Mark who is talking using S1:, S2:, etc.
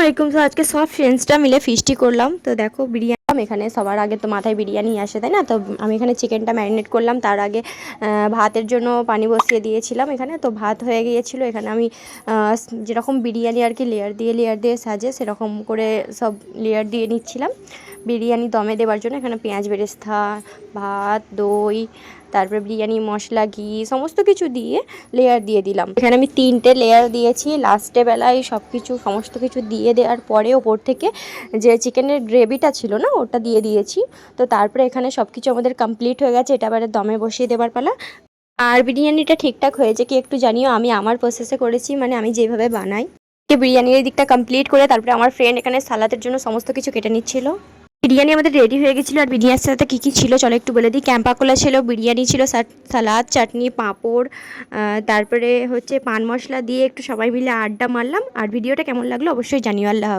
S1: আলাইকুম। তো আজকে সব ফ্রেন্ডসটা মিলে ফিস্টি করলাম। তো দেখো বিরিয়ানি এখানে সবার আগে তো মাথায় বিরিয়ানি আসে, তাই না? তো আমি এখানে চিকেনটা ম্যারিনেট করলাম। তার আগে ভাতের জন্য পানি বসিয়ে দিয়েছিলাম। এখানে তো ভাত হয়ে গিয়েছিল। এখানে আমি যেরকম বিরিয়ানি আর কি লেয়ার দিয়ে সাজে সেরকম করে সব লেয়ার দিয়ে নিচ্ছিলাম বিরিয়ানি দমে দেওয়ার জন্য। এখানে পেঁয়াজ বেরেস্তা, ভাত, দই, তারপরে বিরিয়ানি মশলা, ঘি সমস্ত কিছু দিয়ে লেয়ার দিয়ে দিলাম। এখানে আমি 3টে লেয়ার দিয়েছি। লাস্টে বেলায় সব কিছু সমস্ত কিছু দিয়ে দেওয়ার পরে ওপর থেকে যে চিকেনের গ্রেভিটা ছিল না ওটা দিয়ে দিয়েছি। তো তারপরে এখানে সব কিছু আমাদের কমপ্লিট হয়ে গেছে। এটা এবারে দমে বসিয়ে দেওয়ার পালা। আর বিরিয়ানিটা ঠিকঠাক হয়েছে কি একটু জানিও। আমি আমার প্রসেসে করেছি, মানে আমি যেভাবে বানাই। বিরিয়ানির দিকটা কমপ্লিট করে তারপরে আমার ফ্রেন্ড এখানে সালাদের জন্য সমস্ত কিছু কেটে নিচ্ছিল। বিরিয়ানি আমাদের রেডি হয়ে গেছিলো। আর বিরিয়ানির সাথে কী কী ছিল চলো একটু বলে দিই। ক্যাম্পাকোলা ছিল, বিরিয়ানি ছিল, সালাদ, চাটনি, পাঁপড়, তারপরে হচ্ছে পান মশলা দিয়ে একটু সবাই মিলে আড্ডা মারলাম। আর ভিডিওটা কেমন লাগলো অবশ্যই জানিও। আল্লাহ হাফেজ।